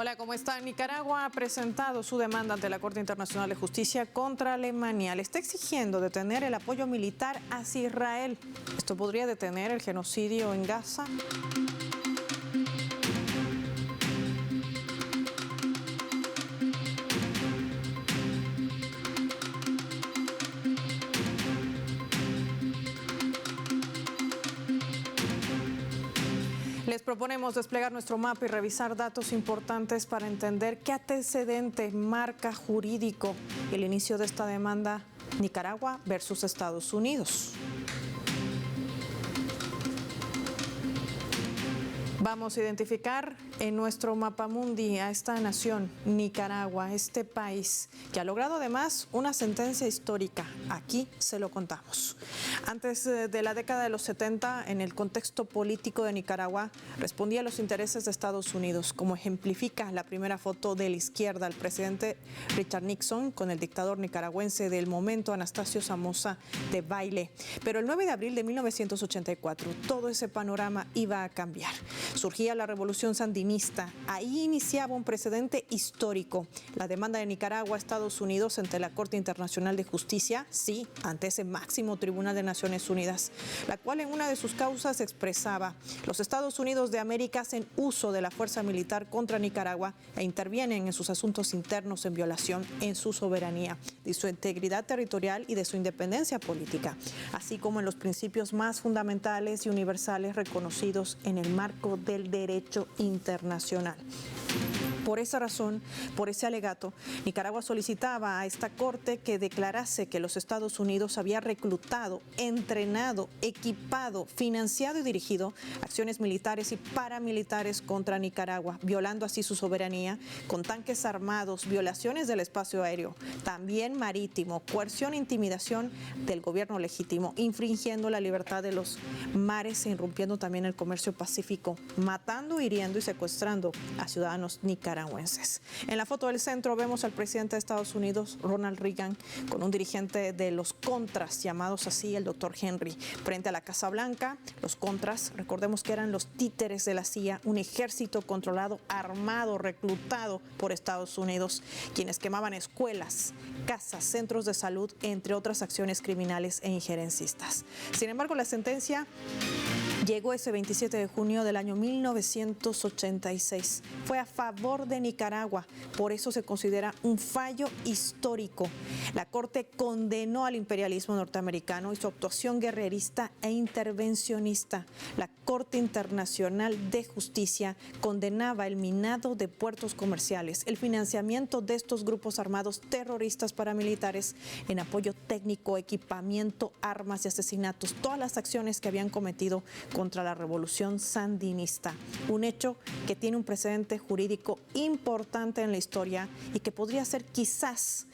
Hola, ¿cómo están? Nicaragua ha presentado su demanda ante la Corte Internacional de Justicia contra Alemania. Le está exigiendo detener el apoyo militar hacia Israel. ¿Esto podría detener el genocidio en Gaza? Les proponemos desplegar nuestro mapa y revisar datos importantes para entender qué antecedente marca jurídico el inicio de esta demanda Nicaragua versus Estados Unidos. Vamos a identificar en nuestro mapamundi a esta nación, Nicaragua, este país, que ha logrado además una sentencia histórica. Aquí se lo contamos. Antes de la década de los 70, en el contexto político de Nicaragua, respondía a los intereses de Estados Unidos, como ejemplifica la primera foto de la izquierda, el presidente Richard Nixon con el dictador nicaragüense del momento, Anastasio Somoza, de baile. Pero el 9 de abril de 1984, todo ese panorama iba a cambiar. Surgía la revolución sandinista. Ahí iniciaba un precedente histórico. La demanda de Nicaragua a Estados Unidos ante la Corte Internacional de Justicia, sí, ante ese máximo tribunal de Naciones Unidas, la cual en una de sus causas expresaba: los Estados Unidos de América hacen uso de la fuerza militar contra Nicaragua e intervienen en sus asuntos internos en violación en su soberanía, de su integridad territorial y de su independencia política, así como en los principios más fundamentales y universales reconocidos en el marco del derecho internacional. Por esa razón, por ese alegato, Nicaragua solicitaba a esta Corte que declarase que los Estados Unidos había reclutado, entrenado, equipado, financiado y dirigido acciones militares y paramilitares contra Nicaragua, violando así su soberanía con tanques armados, violaciones del espacio aéreo, también marítimo, coerción e intimidación del gobierno legítimo, infringiendo la libertad de los mares e irrumpiendo también el comercio pacífico, matando, hiriendo y secuestrando a ciudadanos nicaragüenses. En la foto del centro vemos al presidente de Estados Unidos, Ronald Reagan, con un dirigente de los contras, llamados así el doctor Henry, frente a la Casa Blanca. Los contras, recordemos que eran los títeres de la CIA, un ejército controlado, armado, reclutado por Estados Unidos, quienes quemaban escuelas, casas, centros de salud, entre otras acciones criminales e injerencistas. Sin embargo, la sentencia llegó ese 27 de junio del año 1986. Fue a favor de Nicaragua, por eso se considera un fallo histórico. La Corte condenó al imperialismo norteamericano y su actuación guerrerista e intervencionista. La Corte Internacional de Justicia condenaba el minado de puertos comerciales, el financiamiento de estos grupos armados terroristas paramilitares en apoyo técnico, equipamiento, armas y asesinatos, todas las acciones que habían cometido contra la revolución sandinista. Un hecho que tiene un precedente jurídico importante en la historia y que podría ser quizás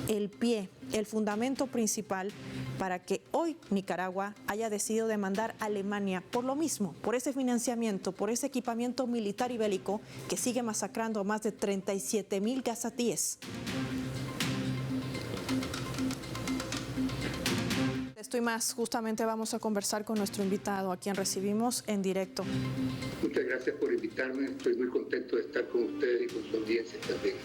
el fundamento principal para que hoy Nicaragua haya decidido demandar a Alemania por lo mismo, por ese financiamiento, por ese equipamiento militar y bélico que sigue masacrando a más de 37,000 gazatíes. Esto y más, justamente vamos a conversar con nuestro invitado, a quien recibimos en directo. Muchas gracias por invitarme, estoy muy contento de estar con ustedes y con su audiencia también.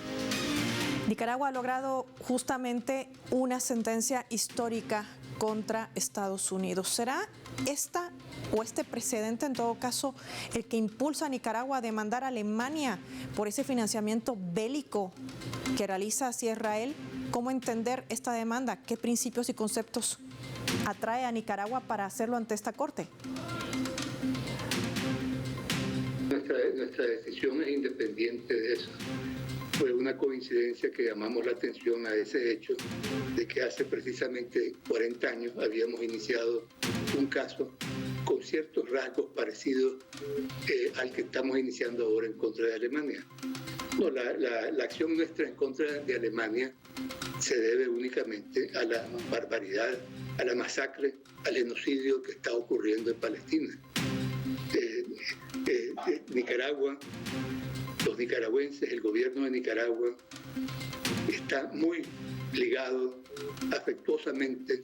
Nicaragua ha logrado justamente una sentencia histórica contra Estados Unidos. ¿Será esta o este precedente, en todo caso, el que impulsa a Nicaragua a demandar a Alemania por ese financiamiento bélico que realiza hacia Israel? ¿Cómo entender esta demanda? ¿Qué principios y conceptos atrae a Nicaragua para hacerlo ante esta Corte? Nuestra decisión es independiente de eso. Fue una coincidencia que llamamos la atención a ese hecho de que hace precisamente 40 años habíamos iniciado un caso con ciertos rasgos parecidos al que estamos iniciando ahora en contra de Alemania. No, la acción nuestra en contra de Alemania se debe únicamente a la barbaridad, a la masacre, al genocidio que está ocurriendo en Palestina. Nicaragua, los nicaragüenses, el gobierno de Nicaragua está muy ligado afectuosamente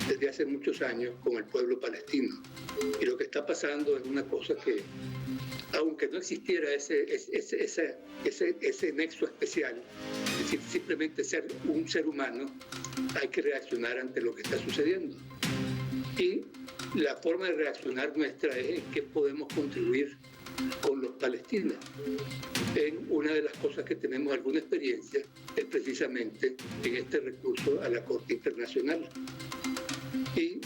desde hace muchos años con el pueblo palestino. Y lo que está pasando es una cosa que aunque no existiera ese nexo especial, es decir, simplemente ser un ser humano, hay que reaccionar ante lo que está sucediendo. Y la forma de reaccionar nuestra es en qué podemos contribuir con los palestinos. En una de las cosas que tenemos alguna experiencia es precisamente en este recurso a la Corte Internacional. Y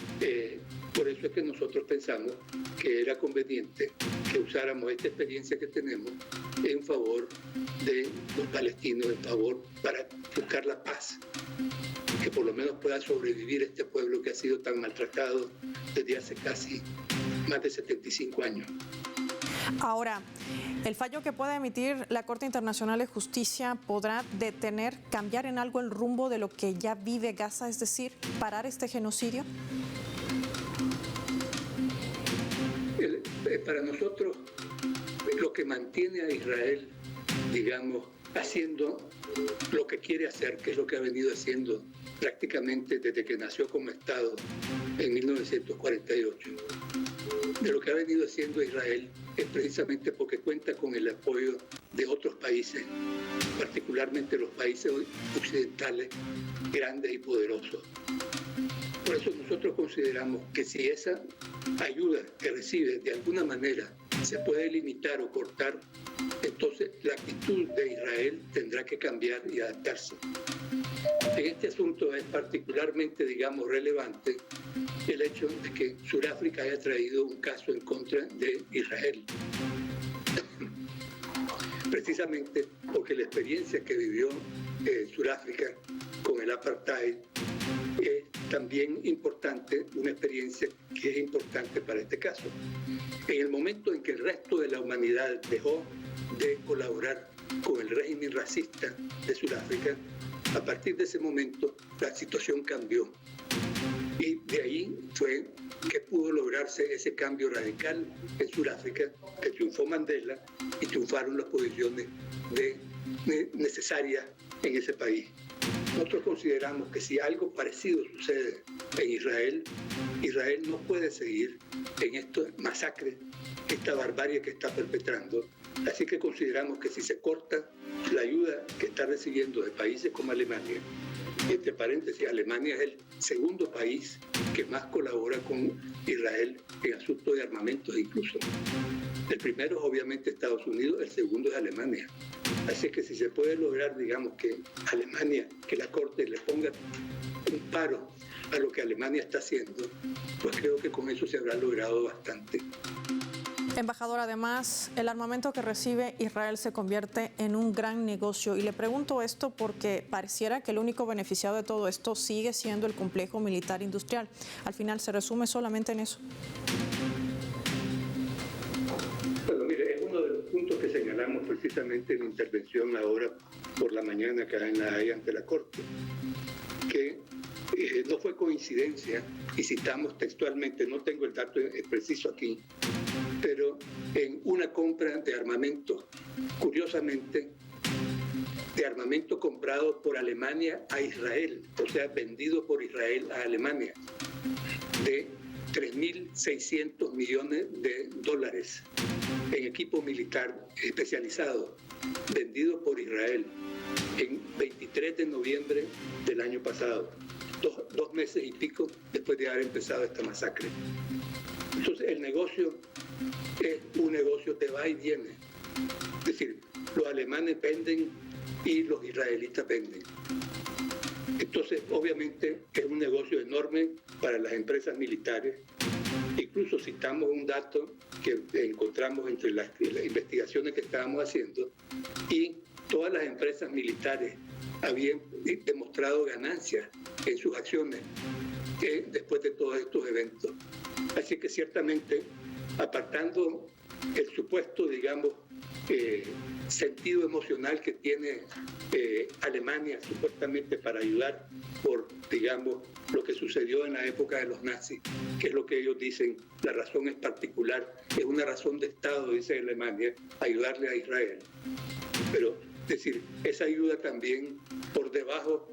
por eso es que nosotros pensamos que era conveniente que usáramos esta experiencia que tenemos en favor de los palestinos, en favor para buscar la paz, que por lo menos pueda sobrevivir este pueblo que ha sido tan maltratado desde hace casi más de 75 años. Ahora, ¿el fallo que pueda emitir la Corte Internacional de Justicia podrá detener, cambiar en algo el rumbo de lo que ya vive Gaza, es decir, parar este genocidio? Para nosotros, lo que mantiene a Israel, digamos, haciendo lo que quiere hacer, que es lo que ha venido haciendo prácticamente desde que nació como Estado en 1948, de lo que ha venido haciendo Israel es precisamente porque cuenta con el apoyo de otros países, particularmente los países occidentales grandes y poderosos. Por eso nosotros consideramos que si esa ayuda que recibe de alguna manera se puede limitar o cortar, entonces la actitud de Israel tendrá que cambiar y adaptarse. En este asunto es particularmente, digamos, relevante el hecho de que Sudáfrica haya traído un caso en contra de Israel. Precisamente porque la experiencia que vivió Sudáfrica con el apartheid es también importante, una experiencia que es importante para este caso. En el momento en que el resto de la humanidad dejó de colaborar con el régimen racista de Sudáfrica, a partir de ese momento la situación cambió. Y de ahí fue que pudo lograrse ese cambio radical en Sudáfrica, que triunfó Mandela y triunfaron las posiciones necesarias en ese país. Nosotros consideramos que si algo parecido sucede en Israel, Israel no puede seguir en esta masacre, esta barbarie que está perpetrando. Así que consideramos que si se corta la ayuda que está recibiendo de países como Alemania, y entre paréntesis, Alemania es el segundo país que más colabora con Israel en asuntos de armamentos incluso. El primero es obviamente Estados Unidos, el segundo es Alemania. Así que si se puede lograr, digamos, que Alemania, que la Corte le ponga un paro a lo que Alemania está haciendo, pues creo que con eso se habrá logrado bastante. Embajador, además, el armamento que recibe Israel se convierte en un gran negocio. Y le pregunto esto porque pareciera que el único beneficiado de todo esto sigue siendo el complejo militar industrial. Al final, ¿se resume solamente en eso? Bueno, mire, es uno de los puntos que señalamos precisamente en la intervención ahora por la mañana acá en La Haya ante la Corte, que no fue coincidencia, y citamos textualmente, no tengo el dato preciso aquí, pero en una compra de armamento, curiosamente, de armamento comprado por Alemania a Israel, o sea, vendido por Israel a Alemania, de 3.600 millones de dólares en equipo militar especializado, vendido por Israel en 23 de noviembre del año pasado, dos meses y pico después de haber empezado esta masacre. Entonces, el negocio es un negocio de va y viene. Es decir, los alemanes venden y los israelitas venden. Entonces, obviamente, es un negocio enorme para las empresas militares. Incluso citamos un dato que encontramos entre las investigaciones que estábamos haciendo, y todas las empresas militares habían demostrado ganancias en sus acciones después de todos estos eventos. Así que ciertamente, apartando el supuesto, digamos, sentido emocional que tiene Alemania supuestamente para ayudar por, digamos, lo que sucedió en la época de los nazis, que es lo que ellos dicen, la razón es particular, es una razón de Estado, dice Alemania, ayudarle a Israel. Pero, es decir, esa ayuda también, por debajo,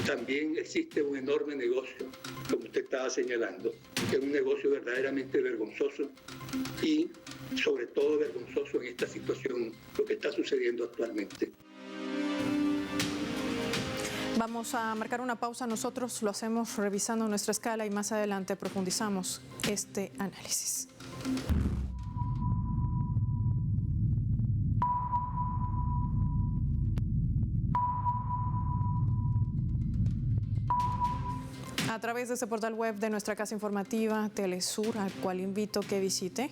también existe un enorme negocio, como usted estaba señalando, que es un negocio verdaderamente vergonzoso y sobre todo vergonzoso en esta situación, lo que está sucediendo actualmente. Vamos a marcar una pausa. Nosotros lo hacemos revisando nuestra escala y más adelante profundizamos este análisis. A través de este portal web de nuestra casa informativa Telesur, al cual invito que visite,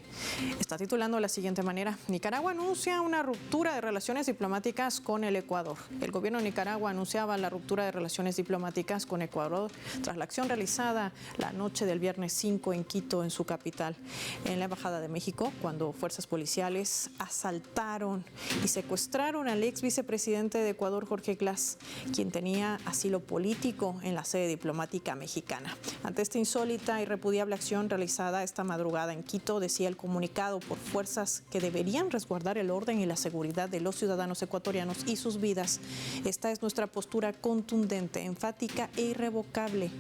está titulando de la siguiente manera: Nicaragua anuncia una ruptura de relaciones diplomáticas con el Ecuador. El gobierno de Nicaragua anunciaba la ruptura de relaciones diplomáticas con Ecuador tras la acción realizada la noche del viernes 5 en Quito, en su capital, en la Embajada de México, cuando fuerzas policiales asaltaron y secuestraron al ex vicepresidente de Ecuador, Jorge Glass, quien tenía asilo político en la sede diplomática mexicana. Ante esta insólita y repudiable acción realizada esta madrugada en Quito, decía el comunicado, por fuerzas que deberían resguardar el orden y la seguridad de los ciudadanos ecuatorianos y sus vidas, esta es nuestra postura contundente, enfática e irrevocable,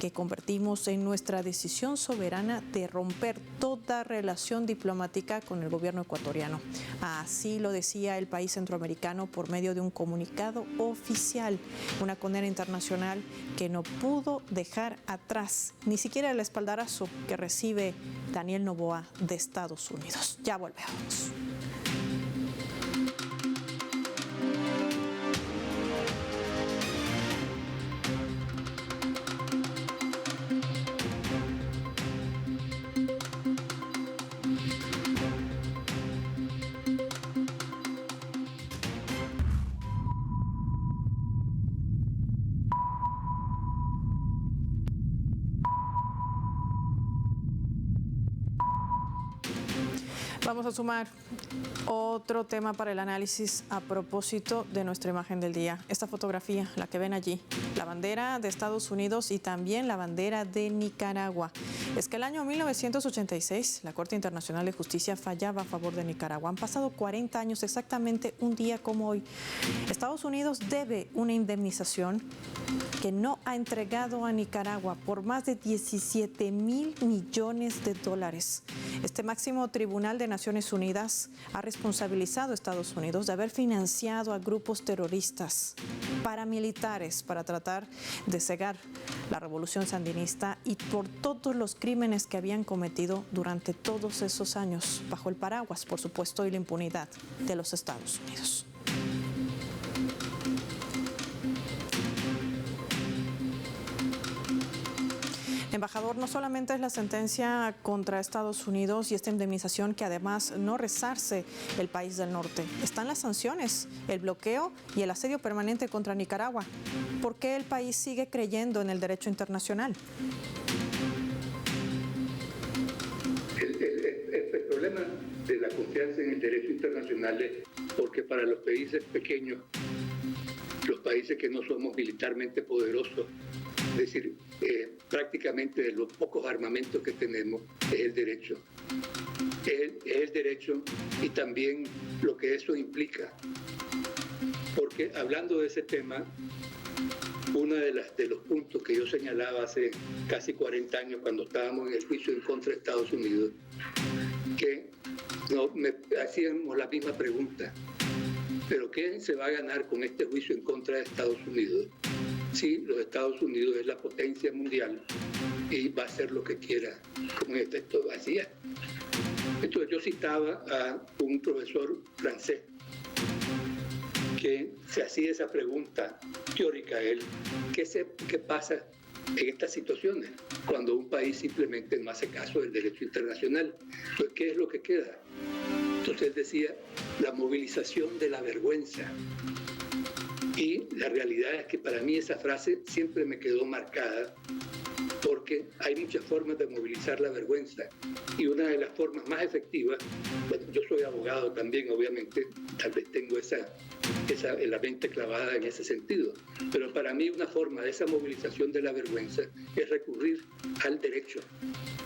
que convertimos en nuestra decisión soberana de romper toda relación diplomática con el gobierno ecuatoriano. Así lo decía el país centroamericano por medio de un comunicado oficial, una condena internacional que no pudo dejar atrás ni siquiera el espaldarazo que recibe Daniel Noboa de Estados Unidos. Ya volvemos. Vamos a sumar otro tema para el análisis a propósito de nuestra imagen del día. Esta fotografía, la que ven allí, la bandera de Estados Unidos y también la bandera de Nicaragua. Es que el año 1986, la Corte Internacional de Justicia fallaba a favor de Nicaragua. Han pasado 40 años, exactamente un día como hoy. Estados Unidos debe una indemnización que no ha entregado a Nicaragua por más de 17,000 millones de dólares. Este máximo tribunal de Naciones Unidas ha responsabilizado a Estados Unidos de haber financiado a grupos terroristas paramilitares para tratar de cegar la revolución sandinista y por todos los crímenes que habían cometido durante todos esos años, bajo el paraguas, por supuesto, y la impunidad de los Estados Unidos. Embajador, no solamente es la sentencia contra Estados Unidos y esta indemnización que además no resarce el país del norte. Están las sanciones, el bloqueo y el asedio permanente contra Nicaragua. ¿Por qué el país sigue creyendo en el derecho internacional? El problema de la confianza en el derecho internacional es porque para los países pequeños, los países que no somos militarmente poderosos, es decir, prácticamente de los pocos armamentos que tenemos, es el derecho. Es el derecho y también lo que eso implica. Porque hablando de ese tema, uno de los puntos que yo señalaba hace casi 40 años cuando estábamos en el juicio en contra de Estados Unidos, que me hacíamos la misma pregunta: ¿pero qué se va a ganar con este juicio en contra de Estados Unidos? Sí, los Estados Unidos es la potencia mundial y va a hacer lo que quiera, como en el texto hacía. Entonces yo citaba a un profesor francés que se hacía esa pregunta teórica, ¿qué pasa en estas situaciones cuando un país simplemente no hace caso del derecho internacional? Entonces, ¿qué es lo que queda? Entonces él decía, la movilización de la vergüenza. Y la realidad es que para mí esa frase siempre me quedó marcada, porque hay muchas formas de movilizar la vergüenza. Y una de las formas más efectivas, bueno, yo soy abogado también, obviamente, tal vez tengo la mente clavada en ese sentido, pero para mí una forma de esa movilización de la vergüenza es recurrir al derecho,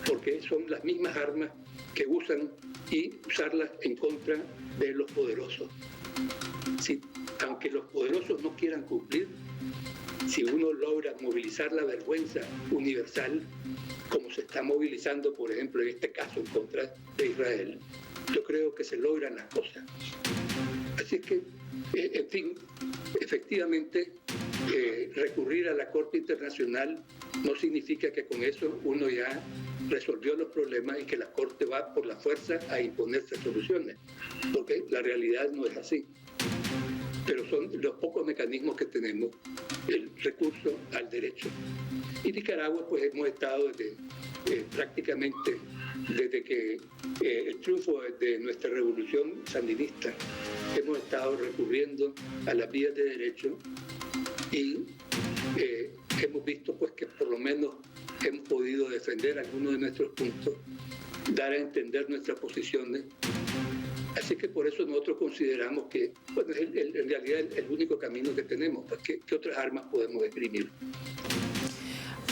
porque son las mismas armas que usan y usarlas en contra de los poderosos. Sí, aunque los poderosos no quieran cumplir, si uno logra movilizar la vergüenza universal, como se está movilizando, por ejemplo, en este caso en contra de Israel, yo creo que se logran las cosas. Así es que, en fin, efectivamente, recurrir a la Corte Internacional no significa que con eso uno ya resolvió los problemas y que la Corte va por la fuerza a imponerse soluciones, porque la realidad no es así. Pero son los pocos mecanismos que tenemos, el recurso al derecho. Y Nicaragua, pues hemos estado prácticamente desde que el triunfo de nuestra revolución sandinista, hemos estado recurriendo a las vías de derecho y hemos visto pues que por lo menos hemos podido defender algunos de nuestros puntos, dar a entender nuestras posiciones. Así que por eso nosotros consideramos que, bueno, en realidad el único camino que tenemos, pues, ¿qué otras armas podemos esgrimir?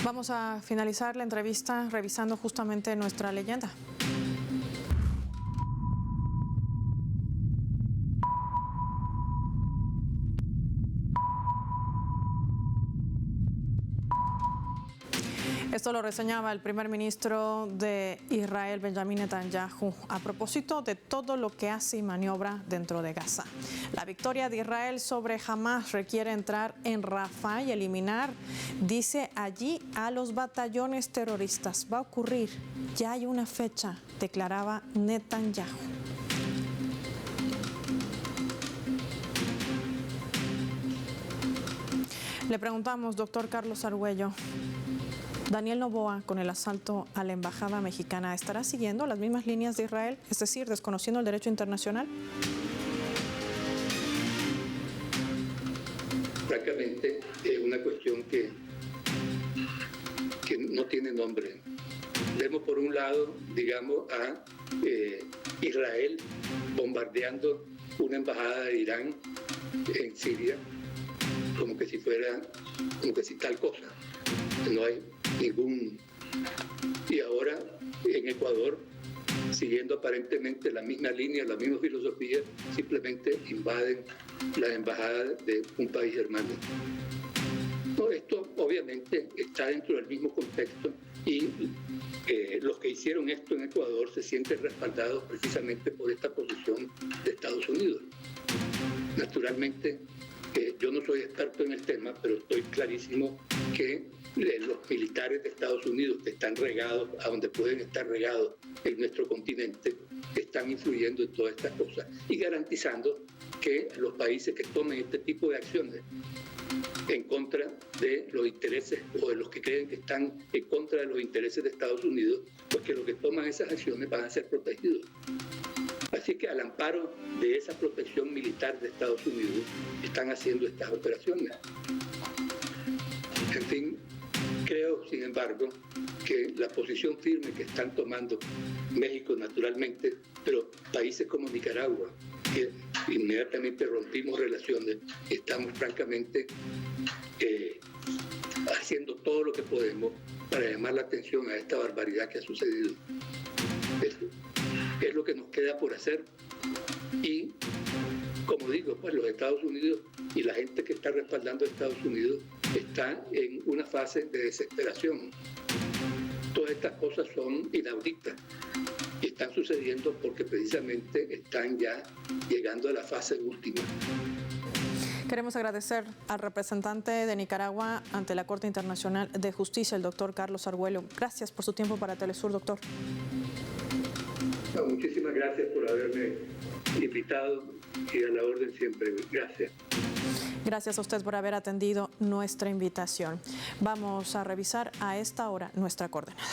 Vamos a finalizar la entrevista revisando justamente nuestra leyenda. Esto lo reseñaba el primer ministro de Israel, Benjamin Netanyahu, a propósito de todo lo que hace y maniobra dentro de Gaza. La victoria de Israel sobre Hamas requiere entrar en Rafah y eliminar, dice allí, a los batallones terroristas. Va a ocurrir, ya hay una fecha, declaraba Netanyahu. Le preguntamos, doctor Carlos Argüello, Daniel Noboa, con el asalto a la embajada mexicana, ¿estará siguiendo las mismas líneas de Israel, es decir, desconociendo el derecho internacional? Francamente, es una cuestión que no tiene nombre. Vemos por un lado, digamos, a Israel bombardeando una embajada de Irán en Siria, como que si tal cosa. No hay ningún... Y ahora en Ecuador, siguiendo aparentemente la misma línea, la misma filosofía, simplemente invaden las embajadas de un país hermano. No, esto obviamente está dentro del mismo contexto y los que hicieron esto en Ecuador se sienten respaldados precisamente por esta posición de Estados Unidos. Naturalmente, yo no soy experto en el tema, pero estoy clarísimo que los militares de Estados Unidos que están regados, a donde pueden estar regados en nuestro continente, están influyendo en todas estas cosas y garantizando que los países que tomen este tipo de acciones en contra de los intereses o de los que creen que están en contra de los intereses de Estados Unidos, pues que los que toman esas acciones van a ser protegidos. Así que al amparo de esa protección militar de Estados Unidos están haciendo estas operaciones. En fin, creo, sin embargo, que la posición firme que están tomando México naturalmente, pero países como Nicaragua, que inmediatamente rompimos relaciones, estamos francamente haciendo todo lo que podemos para llamar la atención a esta barbaridad que ha sucedido. Es lo que nos queda por hacer y, como digo, pues los Estados Unidos y la gente que está respaldando a Estados Unidos está en una fase de desesperación. Todas estas cosas son inauditas y están sucediendo porque precisamente están ya llegando a la fase última. Queremos agradecer al representante de Nicaragua ante la Corte Internacional de Justicia, el doctor Carlos Argüello. Gracias por su tiempo para Telesur, doctor. No, muchísimas gracias por haberme invitado y a la orden siempre. Gracias. Gracias a usted por haber atendido nuestra invitación. Vamos a revisar a esta hora nuestra coordenada.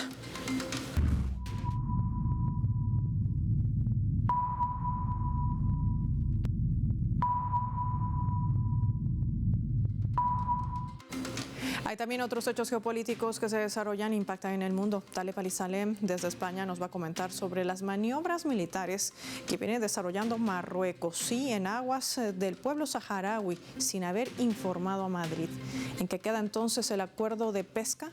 Hay también otros hechos geopolíticos que se desarrollan e impactan en el mundo. Taleb Ali-Salem desde España nos va a comentar sobre las maniobras militares que viene desarrollando Marruecos, sí, en aguas del pueblo saharaui, sin haber informado a Madrid. ¿En qué queda entonces el acuerdo de pesca?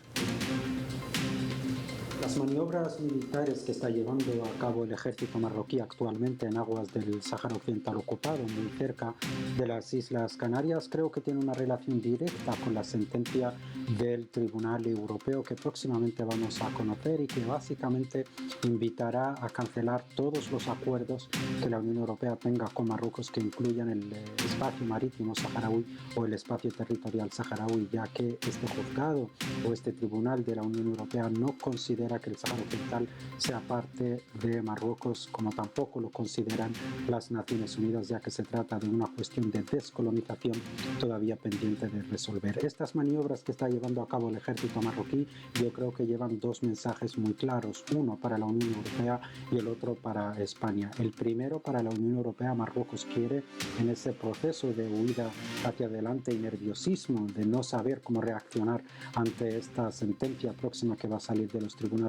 Las maniobras militares que está llevando a cabo el ejército marroquí actualmente en aguas del Sáhara Occidental ocupado, muy cerca de las Islas Canarias, creo que tiene una relación directa con la sentencia del Tribunal Europeo que próximamente vamos a conocer y que básicamente invitará a cancelar todos los acuerdos que la Unión Europea tenga con Marruecos que incluyan el espacio marítimo saharaui o el espacio territorial saharaui, ya que este juzgado o este tribunal de la Unión Europea no considera que el Sáhara Occidental sea parte de Marruecos, como tampoco lo consideran las Naciones Unidas, ya que se trata de una cuestión de descolonización todavía pendiente de resolver. Estas maniobras que está llevando a cabo el ejército marroquí, yo creo que llevan dos mensajes muy claros, uno para la Unión Europea y el otro para España. El primero para la Unión Europea, Marruecos quiere, en ese proceso de huida hacia adelante y nerviosismo de no saber cómo reaccionar ante esta sentencia próxima que va a salir de los tribunales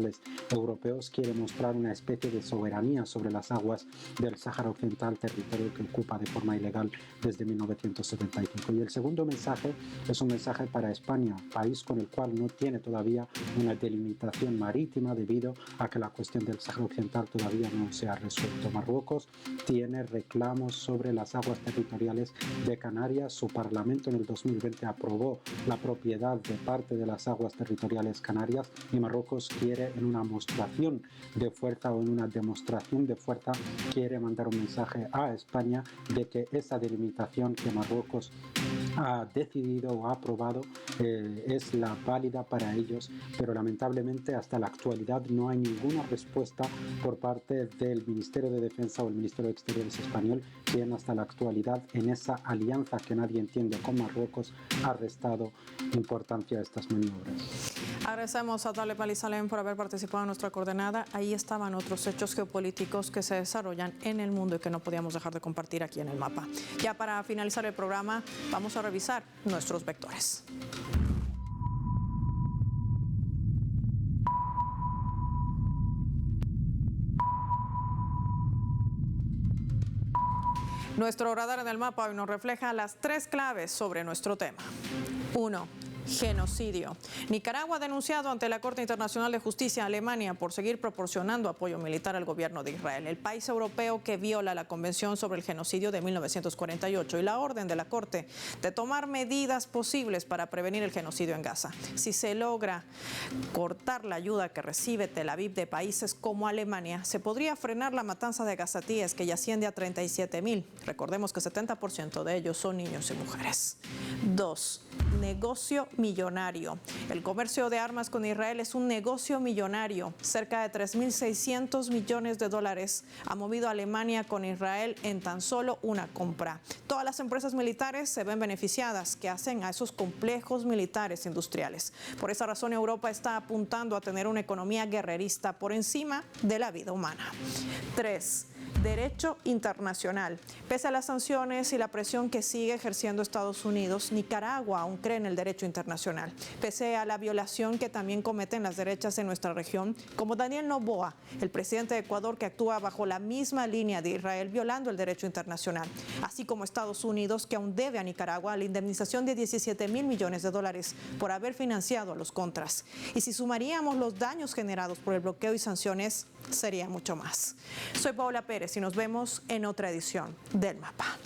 europeos, quiere mostrar una especie de soberanía sobre las aguas del Sáhara Occidental, territorio que ocupa de forma ilegal desde 1975. Y el segundo mensaje es un mensaje para España, país con el cual no tiene todavía una delimitación marítima debido a que la cuestión del Sáhara Occidental todavía no se ha resuelto. Marruecos tiene reclamos sobre las aguas territoriales de Canarias. Su Parlamento en el 2020 aprobó la propiedad de parte de las aguas territoriales canarias y Marruecos quiere, en una mostración de fuerza o en una demostración de fuerza, quiere mandar un mensaje a España de que esa delimitación que Marruecos ha decidido o ha aprobado es la válida para ellos, pero lamentablemente hasta la actualidad no hay ninguna respuesta por parte del Ministerio de Defensa o el Ministerio de Exteriores español, quien hasta la actualidad en esa alianza que nadie entiende con Marruecos ha restado importancia a estas maniobras. Agradecemos a Taleb Ali-Salem por haber participado en nuestra coordenada. Ahí estaban otros hechos geopolíticos que se desarrollan en el mundo y que no podíamos dejar de compartir aquí en el mapa. Ya para finalizar el programa, vamos a revisar nuestros vectores. Nuestro radar en el mapa hoy nos refleja las tres claves sobre nuestro tema. 1. Genocidio. Nicaragua ha denunciado ante la Corte Internacional de Justicia a Alemania por seguir proporcionando apoyo militar al gobierno de Israel, el país europeo que viola la Convención sobre el Genocidio de 1948 y la orden de la Corte de tomar medidas posibles para prevenir el genocidio en Gaza. Si se logra cortar la ayuda que recibe Tel Aviv de países como Alemania, se podría frenar la matanza de gazatíes, que ya asciende a 37.000. Recordemos que 70% de ellos son niños y mujeres. 2. Negocio millonario. El comercio de armas con Israel es un negocio millonario. Cerca de 3.600 millones de dólares ha movido Alemania con Israel en tan solo una compra. Todas las empresas militares se ven beneficiadas que hacen a esos complejos militares industriales. Por esa razón, Europa está apuntando a tener una economía guerrerista por encima de la vida humana. 3. Derecho internacional. Pese a las sanciones y la presión que sigue ejerciendo Estados Unidos, Nicaragua aún cree en el derecho internacional. Pese a la violación que también cometen las derechas en nuestra región, como Daniel Noboa, el presidente de Ecuador, que actúa bajo la misma línea de Israel, violando el derecho internacional, así como Estados Unidos, que aún debe a Nicaragua la indemnización de 17.000 millones de dólares por haber financiado a los contras. Y si sumaríamos los daños generados por el bloqueo y sanciones, sería mucho más. Soy Paola Pérez y nos vemos en otra edición del Mapa.